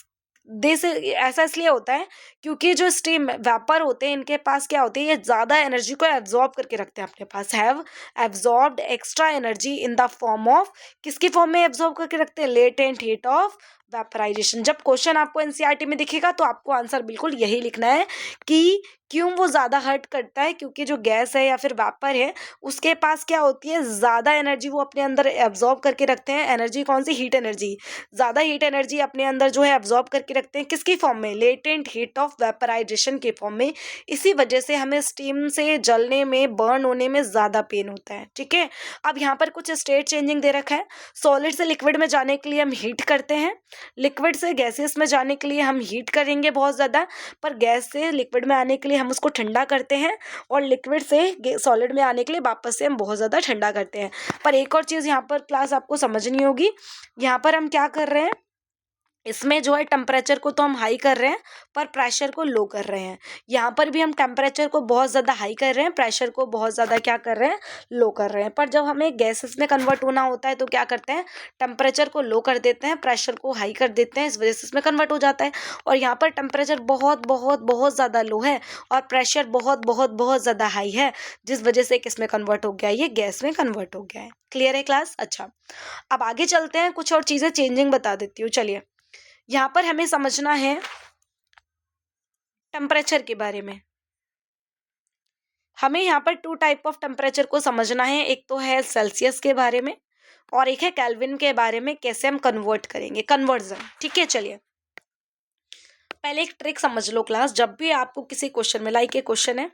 S1: से ऐसा इसलिए होता है क्योंकि जो स्टीम वेपर होते हैं इनके पास क्या होती है, ये ज़्यादा एनर्जी को एब्जॉर्ब करके रखते हैं अपने पास, have absorbed extra energy in the form of, किसकी फॉर्म में एब्जॉर्ब करके रखते हैं, लेटेंट हीट ऑफ वेपराइजेशन। जब क्वेश्चन आपको एनसीईआरटी में दिखेगा तो आपको आंसर बिल्कुल यही लिखना है कि क्यों वो ज़्यादा हर्ट करता है, क्योंकि जो गैस है या फिर वेपर है उसके पास क्या होती है, ज़्यादा एनर्जी वो अपने अंदर एब्जॉर्ब करके रखते हैं। एनर्जी कौन सी, हीट एनर्जी, ज़्यादा हीट एनर्जी अपने अंदर जो है एब्जॉर्ब करके रखते हैं, किसकी फॉर्म में, लेटेंट हीट ऑफ वेपराइजेशन के फॉर्म में। इसी वजह से हमें स्टीम से जलने में, बर्न होने में ज़्यादा पेन होता है। ठीक है, अब यहाँ पर कुछ स्टेट चेंजिंग दे रखा है। सॉलिड से लिक्विड में जाने के लिए हम हीट करते हैं, लिक्विड से गैसेस में जाने के लिए हम हीट करेंगे बहुत ज़्यादा, पर गैस से लिक्विड में आने के लिए हम उसको ठंडा करते हैं, और लिक्विड से सॉलिड में आने के लिए वापस से हम बहुत ज़्यादा ठंडा करते हैं। पर एक और चीज़ यहाँ पर क्लास आपको समझनी होगी, यहाँ पर हम क्या कर रहे हैं, इसमें जो है टेम्परेचर को तो हम हाई कर रहे हैं पर प्रेशर को लो कर रहे हैं। यहाँ पर भी हम टेम्परेचर को बहुत ज़्यादा हाई कर रहे हैं, प्रेशर को बहुत ज़्यादा क्या कर रहे हैं, लो कर रहे हैं। पर जब हमें गैसेस में कन्वर्ट होना होता है तो क्या करते हैं, टेम्परेचर को लो कर देते हैं, प्रेशर को हाई कर देते हैं, इस वजह से इसमें कन्वर्ट हो जाता है। और यहाँ पर टेम्परेचर बहुत बहुत बहुत ज़्यादा लो है और प्रेशर बहुत बहुत बहुत ज़्यादा हाई है, जिस वजह से किस में कन्वर्ट हो गया, ये गैस में कन्वर्ट हो गया है। क्लियर है क्लास? अच्छा, अब आगे चलते हैं, कुछ और चीज़ें चेंजिंग बता देती हूँ। चलिए, यहाँ पर हमें समझना है टेम्परेचर के बारे में। हमें यहाँ पर 2 टाइप ऑफ टेम्परेचर को समझना है, एक तो है सेल्सियस के बारे में और एक है केल्विन के बारे में, कैसे हम कन्वर्ट करेंगे, कन्वर्जन। ठीक है, चलिए पहले एक ट्रिक समझ लो क्लास। जब भी आपको किसी क्वेश्चन में, लाइक एक क्वेश्चन है,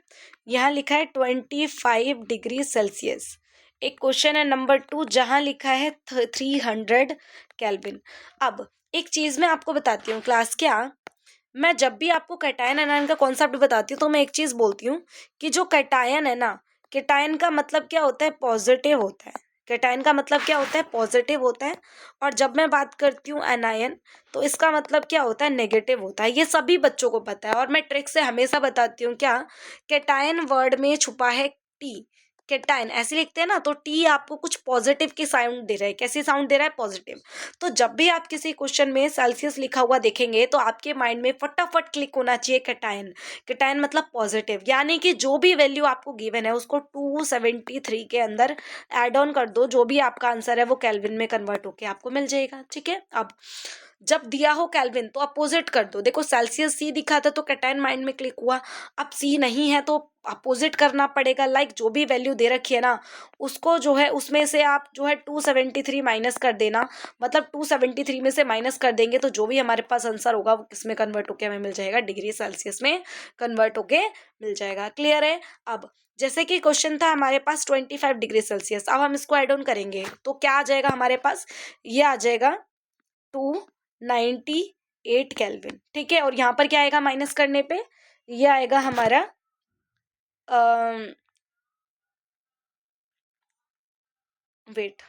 S1: यहाँ लिखा है 25 डिग्री सेल्सियस, एक क्वेश्चन है नंबर 2 जहाँ लिखा है 300 केल्विन। अब एक चीज़ मैं आपको बताती हूँ क्लास, क्या मैं जब भी आपको कैटायन एनायन का कॉन्सेप्ट बताती हूँ तो मैं एक चीज़ बोलती हूँ कि जो कैटायन है ना, कैटायन का मतलब क्या होता है, पॉजिटिव होता है। कैटायन का मतलब क्या होता है, पॉजिटिव होता है। और जब मैं बात करती हूँ एनायन, तो इसका मतलब क्या होता है, नेगेटिव होता है। ये सभी बच्चों को पता है और मैं ट्रिक से हमेशा बताती हूँ, क्या कैटायन वर्ड में छुपा है टी। कैटायन ऐसे लिखते हैं ना, तो टी आपको कुछ पॉजिटिव की साउंड दे रहा है। कैसी साउंड दे रहा है, पॉजिटिव। तो जब भी आप किसी क्वेश्चन में सेल्सियस लिखा हुआ देखेंगे तो आपके माइंड में फटाफट क्लिक होना चाहिए कैटायन। कैटायन मतलब पॉजिटिव, यानी कि जो भी वैल्यू आपको गिवन है उसको 273 के अंदर ऐड ऑन कर दो, जो भी आपका आंसर है वो केल्विन में कन्वर्ट होके आपको मिल जाएगा। ठीक है, अब जब दिया हो केल्विन तो अपोजिट कर दो। देखो सेल्सियस सी दिखा था तो कैटायन माइंड में क्लिक हुआ, अब सी नहीं है तो अपोजिट करना पड़ेगा। लाइक जो भी वैल्यू दे रखी है ना, उसको जो है उसमें से आप जो है 273 माइनस कर देना। मतलब 273 में से माइनस कर देंगे तो जो भी हमारे पास आंसर होगा वो किसमें कन्वर्ट होके हमें मिल जाएगा, डिग्री सेल्सियस में कन्वर्ट होके मिल जाएगा। क्लियर है? अब जैसे कि क्वेश्चन था हमारे पास 25 डिग्री सेल्सियस, अब हम इसको ऐड ऑन करेंगे तो क्या आ जाएगा हमारे पास, ये आ जाएगा 298 केल्विन। ठीक है, और यहाँ पर क्या आएगा माइनस करने पे, ये आएगा हमारा वेट।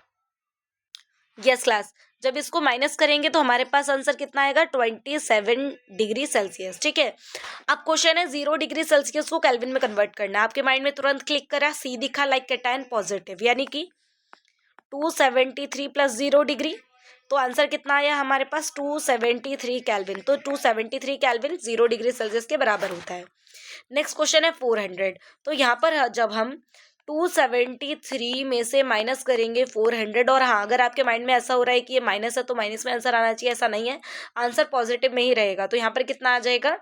S1: यस क्लास, जब इसको माइनस करेंगे तो हमारे पास आंसर कितना आएगा, 27 डिग्री सेल्सियस। ठीक है, अब क्वेश्चन है 0 डिग्री सेल्सियस को केल्विन में कन्वर्ट करना है। आपके माइंड में तुरंत क्लिक करा, सी दिखा, लाइक कैटायन पॉजिटिव, यानी कि 273 प्लस 0 डिग्री, तो आंसर कितना आया हमारे पास, 273 केल्विन। तो 273 केल्विन 0 डिग्री सेल्सियस के बराबर होता है। नेक्स्ट क्वेश्चन है 400। तो यहाँ पर जब हम 273 में से माइनस करेंगे 400, और हाँ अगर आपके माइंड में ऐसा हो रहा है कि ये माइनस है तो माइनस में आंसर आना चाहिए, ऐसा नहीं है, आंसर पॉजिटिव में ही रहेगा। तो यहाँ पर कितना आ जाएगा,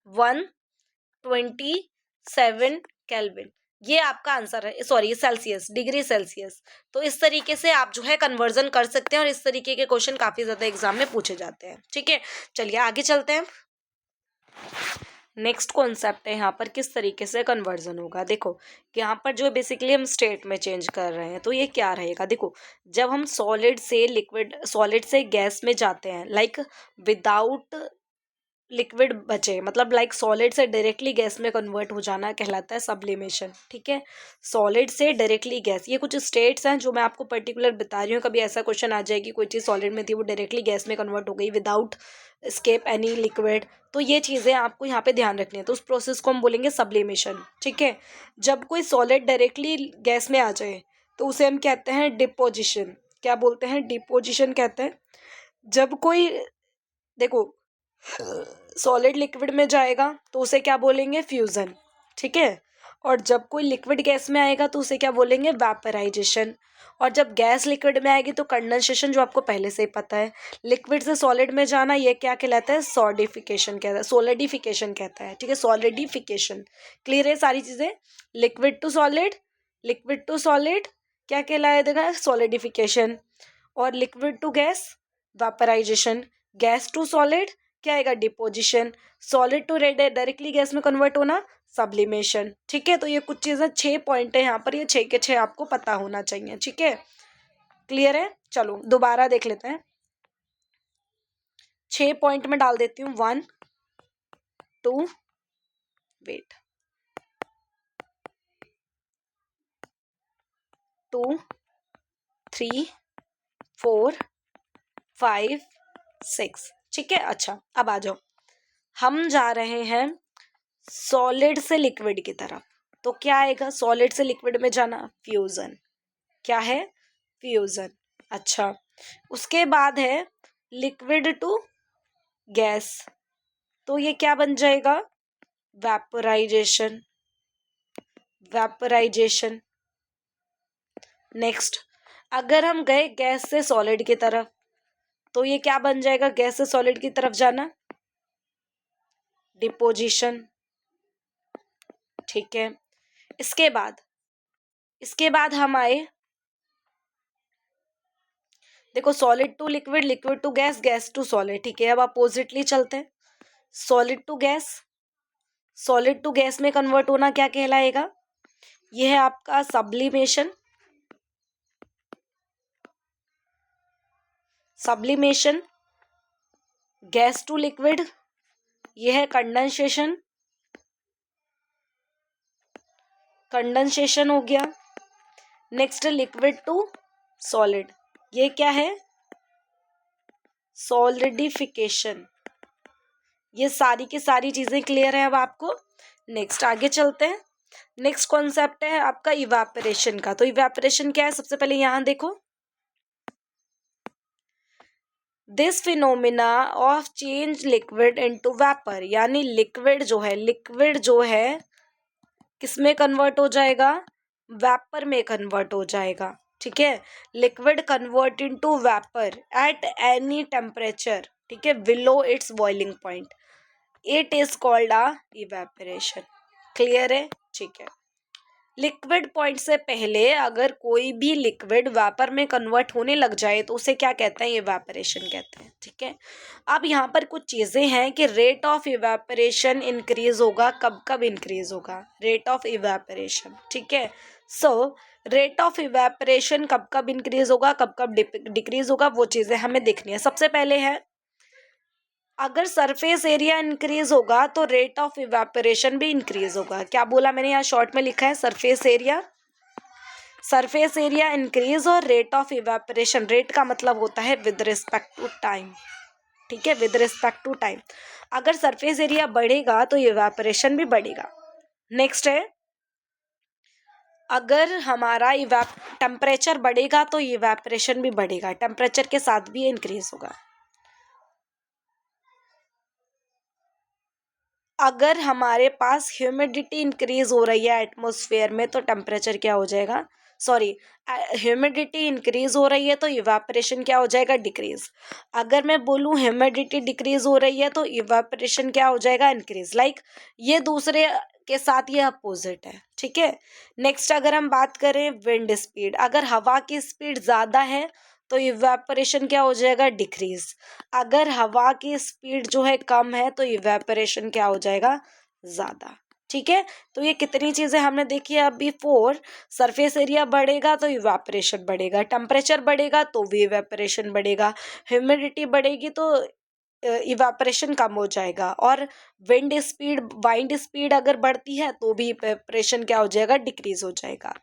S1: 127 केल्विन। ये आपका आंसर है, सॉरी सेल्सियस, डिग्री सेल्सियस। तो इस तरीके से आप जो है कन्वर्जन कर सकते हैं और इस तरीके के क्वेश्चन काफी ज्यादा एग्जाम में पूछे जाते हैं। ठीक है, चलिए आगे चलते हैं। नेक्स्ट कॉन्सेप्ट है यहाँ पर किस तरीके से कन्वर्जन होगा। देखो यहाँ पर जो बेसिकली हम स्टेट में चेंज कर रहे हैं तो ये क्या रहेगा, देखो जब हम सॉलिड से लिक्विड, सॉलिड से गैस में जाते हैं, लाइक विदाउट लिक्विड बचे, मतलब लाइक सॉलिड से डायरेक्टली गैस में कन्वर्ट हो जाना कहलाता है सब्लिमेशन। ठीक है, सॉलिड से डायरेक्टली गैस, ये कुछ स्टेट्स हैं जो मैं आपको पर्टिकुलर बता रही हूँ। कभी ऐसा क्वेश्चन आ जाए कि कोई चीज़ सॉलिड में थी वो डायरेक्टली गैस में कन्वर्ट हो गई विदाउट स्केप एनी लिक्विड, तो ये चीज़ें आपको यहाँ पे ध्यान रखनी है। तो उस प्रोसेस को हम बोलेंगे सब्लिमेशन। ठीक है, जब कोई सॉलिड डायरेक्टली गैस में आ जाए तो उसे हम कहते हैं डिपोजिशन। क्या बोलते हैं, डिपोजिशन कहते हैं। जब कोई, देखो सॉलिड लिक्विड में जाएगा तो उसे क्या बोलेंगे, फ्यूजन, ठीक है। और जब कोई लिक्विड गैस में आएगा तो उसे क्या बोलेंगे, वेपराइजेशन। और जब गैस लिक्विड में आएगी तो कंडेंसेशन, जो आपको पहले से ही पता है। लिक्विड से सॉलिड में जाना ये क्या कहलाता है, सॉलिडिफिकेशन कहता है, सॉलिडिफिकेशन कहता है, ठीक है, सॉलिडिफिकेशन। क्लियर है सारी चीजें। Liquid to solid, liquid to solid क्या कहलाएगा, सॉलिडिफिकेशन। और liquid to gas, vaporisation. Gas to solid क्या आएगा, deposition. Solid to red directly gas में कन्वर्ट होना, सब्लिमेशन, ठीक है। तो ये कुछ चीजें 6 पॉइंट है यहाँ पर, ये 6 के 6 आपको पता होना चाहिए, ठीक है। क्लियर है, चलो दोबारा देख लेते हैं। 6 पॉइंट में डाल देती हूँ, 1 2 वेट 2 3 4 5 6, ठीक है। अच्छा अब आ जाओ, हम जा रहे हैं सॉलिड से लिक्विड की तरफ। तो क्या आएगा, सॉलिड से लिक्विड में जाना, फ्यूजन। क्या है, फ्यूजन। अच्छा, उसके बाद है लिक्विड टू गैस, तो ये क्या बन जाएगा, वेपोराइजेशन, वेपोराइजेशन। नेक्स्ट, अगर हम गए गैस से सॉलिड की तरफ तो ये क्या बन जाएगा, गैस से सॉलिड की तरफ जाना, डिपोजिशन, ठीक है। इसके बाद हम आए, देखो solid to liquid, liquid to gas, gas to solid, ठीक है। अब अपोजिटली चलते हैं, solid to gas, solid to gas में कन्वर्ट होना क्या कहलाएगा, यह है आपका sublimation, sublimation. Gas to liquid यह है कंडेंसेशन, कंडेंसेशन हो गया। नेक्स्ट लिक्विड टू सॉलिड, ये क्या है, सॉलिडिफिकेशन। ये सारी की सारी चीजें क्लियर है अब आपको। नेक्स्ट आगे चलते हैं। नेक्स्ट कॉन्सेप्ट है आपका इवापोरेशन का। तो इवापोरेशन क्या है, सबसे पहले यहां देखो, this phenomena of change liquid into vapour, यानी लिक्विड जो है किसमें कन्वर्ट हो जाएगा, वेपर में कन्वर्ट हो जाएगा, ठीक है। Liquid convert into vapour at any temperature, ठीक है, below it's boiling point, it is called a evaporation. Clear है, ठीक है। लिक्विड पॉइंट से पहले अगर कोई भी लिक्विड वेपर में कन्वर्ट होने लग जाए तो उसे क्या कहते हैं, इवेपोरेशन कहते हैं, ठीक है। अब यहाँ पर कुछ चीजें हैं कि रेट ऑफ इवेपोरेशन इंक्रीज होगा, कब कब इंक्रीज होगा, रेट ऑफ इवेपोरेशन, ठीक है। सो रेट ऑफ इवेपोरेशन कब कब इंक्रीज होगा, कब कब डिक्रीज होगा, वो चीजें हमें देखनी है। सबसे पहले है, अगर सरफेस एरिया इंक्रीज होगा तो रेट ऑफ इवेपोरेशन भी इंक्रीज होगा। क्या बोला मैंने, यहाँ शॉर्ट में लिखा है surface area, surface area increase और रेट ऑफ इवेपोरेशन, रेट का मतलब होता है विद रिस्पेक्ट टू टाइम, ठीक है, विद रिस्पेक्ट टू टाइम। अगर सरफेस एरिया बढ़ेगा तो इवेपोरेशन भी बढ़ेगा। नेक्स्ट है, अगर हमारा टेम्परेचर बढ़ेगा तो इवेपोरेशन भी बढ़ेगा, टेम्परेचर के साथ भी इंक्रीज होगा। अगर हमारे पास ह्यूमिडिटी इंक्रीज हो रही है एटमॉस्फेयर में तो टेम्परेचर क्या हो जाएगा, सॉरी, ह्यूमिडिटी इंक्रीज हो रही है तो इवेपोरेशन क्या हो जाएगा, डिक्रीज। अगर मैं बोलूँ ह्यूमिडिटी डिक्रीज हो रही है तो इवेपोरेशन क्या हो जाएगा, इंक्रीज। लाइक ये दूसरे के साथ ये अपोजिट है, ठीक है। नेक्स्ट अगर हम बात करें विंड स्पीड, अगर हवा की स्पीड ज़्यादा है तो इवेपोरेशन क्या हो जाएगा, डिक्रीज। अगर हवा की स्पीड जो है कम है तो इवेपोरेशन क्या हो जाएगा, ज़्यादा, ठीक है। तो ये कितनी चीज़ें हमने देखी है अभी, 4। सरफेस एरिया बढ़ेगा तो इवेपोरेशन बढ़ेगा, टेम्परेचर बढ़ेगा तो भी इवेपोरेशन बढ़ेगा, ह्यूमिडिटी बढ़ेगी तो इवेपोरेशन कम हो जाएगा, और वाइंड स्पीड अगर बढ़ती है तो भी इवेपोरेशन क्या हो जाएगा, डिक्रीज हो जाएगा।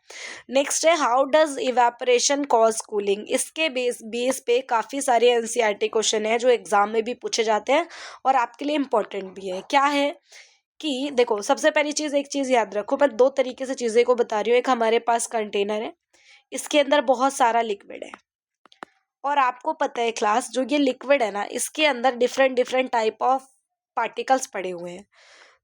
S1: नेक्स्ट है, how does evaporation cause cooling. इसके बेस पे काफ़ी सारे एनसीईआरटी क्वेश्चन है जो एग्जाम में भी पूछे जाते हैं और आपके लिए इम्पोर्टेंट भी है। क्या है कि देखो, सबसे पहली चीज़, एक चीज़ याद रखो, मैं 2 तरीके से चीज़ें को बता रही हूँ। एक हमारे पास कंटेनर है, इसके अंदर बहुत सारा लिक्विड है, और आपको पता है क्लास, जो ये लिक्विड है ना, इसके अंदर different different type of particles पड़े हुए हैं।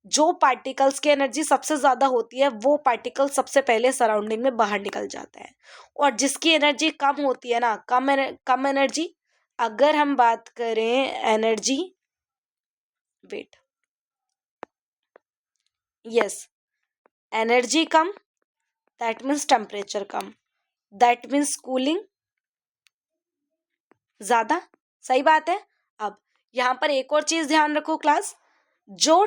S1: जो पार्टिकल्स की एनर्जी सबसे ज़्यादा होती है वो पार्टिकल सबसे पहले सराउंडिंग में बाहर निकल जाता है, और जिसकी एनर्जी कम होती है ना, कम एनर्जी, अगर हम बात करें एनर्जी, वेट, यस, एनर्जी कम, दैट मीन्स टेम्परेचर कम, दैट मीन्स कूलिंग ज़्यादा। सही बात है। अब यहाँ पर एक और चीज़ ध्यान रखो क्लास, जो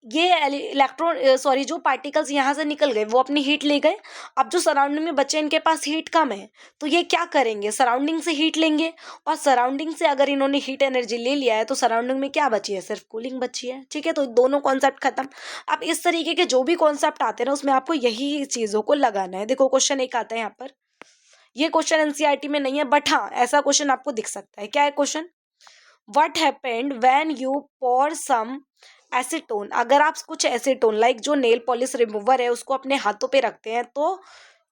S1: ये इलेक्ट्रॉन सॉरी जो पार्टिकल्स यहाँ से निकल गए वो अपनी हीट ले गए। अब जो सराउंडिंग में बचे इनके पास हीट कम है, तो ये क्या करेंगे, सराउंडिंग से हीट लेंगे, और सराउंडिंग से अगर इन्होंने हीट एनर्जी ले लिया है तो सराउंडिंग में क्या बची है, सिर्फ कूलिंग बची है। ठीक है, तो दोनों कॉन्सेप्ट खत्म। अब इस तरीके के जो भी कॉन्सेप्ट आते हैं ना, उसमें आपको यही चीज़ों को लगाना है। देखो क्वेश्चन एक आता है यहाँ पर, ये क्वेश्चन एनसीईआरटी में नहीं है, बट हाँ ऐसा क्वेश्चन आपको दिख सकता है। क्या है question, what happened when you pour some acetone, अगर आप कुछ एसीटोन लाइक जो नेल पॉलिश रिमूवर है उसको अपने हाथों पे रखते हैं तो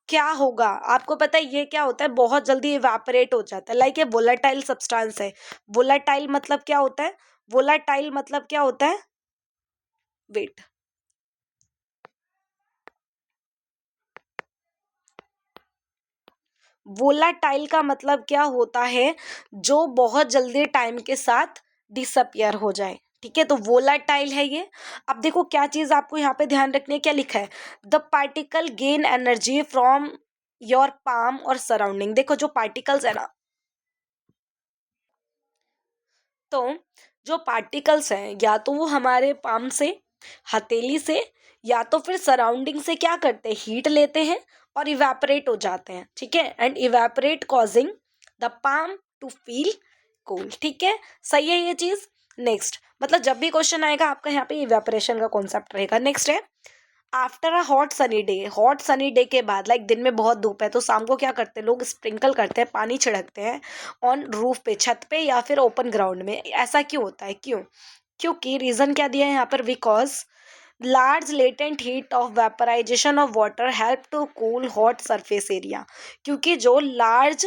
S1: क्या होगा। आपको पता है ये क्या होता है, बहुत जल्दी इवापोरेट हो जाता है। लाइक ये वोलेटाइल सब्सटेंस है। वोलेटाइल मतलब क्या होता है, वोलेटाइल मतलब क्या होता है, वेट, वोलाटाइल का मतलब क्या होता है, जो बहुत जल्दी टाइम के साथ डिसअपियर हो जाए। ठीक है, तो वोलाटाइल है ये। अब देखो क्या चीज आपको यहाँ पे ध्यान रखनी है, क्या लिखा है, the particle gain energy from your palm और सराउंडिंग। देखो जो पार्टिकल्स है ना, तो जो पार्टिकल्स हैं या तो वो हमारे पाम से, हथेली से, या तो फिर सराउंडिंग से क्या करते हैं, हीट लेते हैं और इवेपोरेट हो जाते हैं। ठीक है, and evaporate causing the palm to feel cold. ठीक है, सही है ये चीज। नेक्स्ट, मतलब जब भी क्वेश्चन आएगा आपका यहाँ पे इवेपोरेशन का कॉन्सेप्ट रहेगा। नेक्स्ट है, after a hot sunny day के बाद, लाइक दिन में बहुत धूप है तो शाम को क्या करते हैं लोग, स्प्रिंकल करते हैं, पानी छिड़कते हैं ऑन रूफ पे, छत पे या फिर ओपन ग्राउंड में। ऐसा क्यों होता है, क्यों, क्योंकि रीजन क्या दिया है यहाँ पर, because large latent heat of vaporisation of water help to cool hot surface area. क्योंकि जो large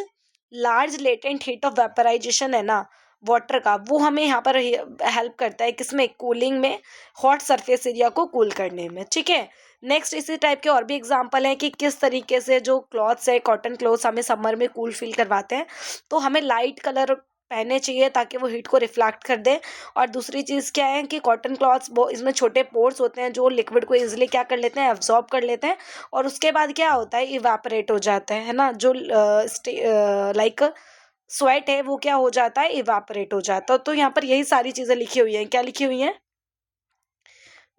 S1: large latent heat of vaporisation है ना वाटर का, वो हमें यहाँ पर हेल्प करता है किसमें, कूलिंग में, हॉट सरफेस एरिया को कूल करने में। ठीक है, नेक्स्ट इसी टाइप के और भी एग्जांपल हैं कि किस तरीके से जो क्लॉथ्स है, कॉटन क्लॉथ्स हमें समर में कूल फील करवाते हैं। तो हमें लाइट कलर पहनने चाहिए ताकि वो हीट को रिफ्लेक्ट कर दे। और दूसरी चीज़ क्या है कि कॉटन क्लॉथ्स, वो इसमें छोटे पोर्स होते हैं जो लिक्विड को इजीली क्या कर लेते हैं, एब्जॉर्ब कर लेते हैं, और उसके बाद क्या होता है, इवापोरेट हो जाता है ना। जो लाइक स्वेट है वो क्या हो जाता है, इवापोरेट हो जाता है। तो यहाँ पर यही सारी चीज़ें लिखी हुई हैं। क्या लिखी हुई हैं,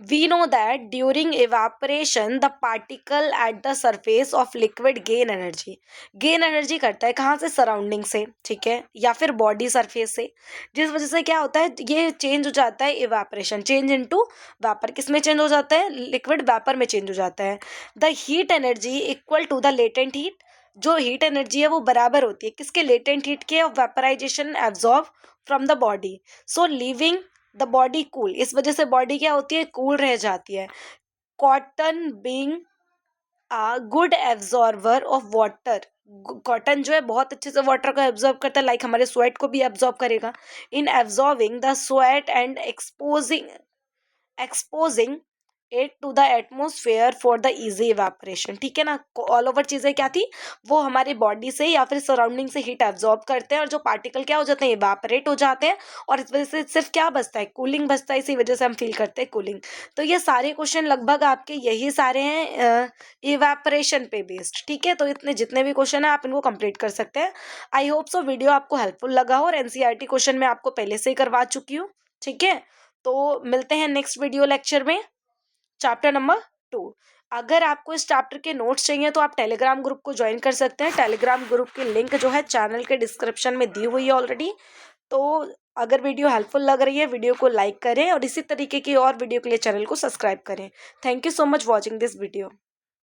S1: we know that during evaporation the particle at the surface of liquid gain energy करता है कहाँ से, सराउंडिंग से। ठीक है, या फिर बॉडी सरफेस से, जिस वजह से क्या होता है, ये चेंज हो जाता है, इवापोरेशन चेंज इनटू वेपर, किस में चेंज हो जाता है, लिक्विड वेपर में चेंज हो जाता है। The heat energy equal to the latent heat, जो हीट एनर्जी है वो बराबर होती है किसके, लेटेंट हीट के, of vaporisation absorb from the body, so living the body cool. इस वजह से बॉडी क्या होती है, कूल रह जाती है। Cotton being a good absorber of water, cotton जो है बहुत अच्छे से वाटर को एब्जॉर्ब करता है, लाइक हमारे स्वेट को भी एब्जॉर्ब करेगा। In absorbing the sweat and exposing it to the atmosphere for the easy evaporation. ठीक है ना, ऑल ओवर चीज़ें क्या थी, वो हमारी बॉडी से या फिर सराउंडिंग से हीट एब्जॉर्ब करते हैं और जो पार्टिकल क्या हो जाते हैं, इवेपोरेट हो जाते हैं, और इस वजह से सिर्फ क्या बचता है, कूलिंग बचता है। इसी वजह से हम फील करते हैं कूलिंग। तो ये सारे क्वेश्चन लगभग आपके यही सारे हैं इवेपोरेशन पे बेस्ड। ठीक है, तो इतने जितने भी क्वेश्चन है आप इनको कंप्लीट कर सकते हैं। आई होप सो वीडियो आपको हेल्पफुल लगा हो, और एनसीईआरटी क्वेश्चन मैं आपको पहले से ही करवा चुकी हूँ। ठीक है, तो मिलते हैं नेक्स्ट वीडियो लेक्चर में, चैप्टर नंबर 2। अगर आपको इस चैप्टर के नोट्स चाहिए तो आप टेलीग्राम ग्रुप को ज्वाइन कर सकते हैं। टेलीग्राम ग्रुप की लिंक जो है चैनल के डिस्क्रिप्शन में दी हुई है ऑलरेडी। तो अगर वीडियो हेल्पफुल लग रही है, वीडियो को लाइक करें और इसी तरीके की और वीडियो के लिए चैनल को सब्सक्राइब करें। Thank you so much watching this video.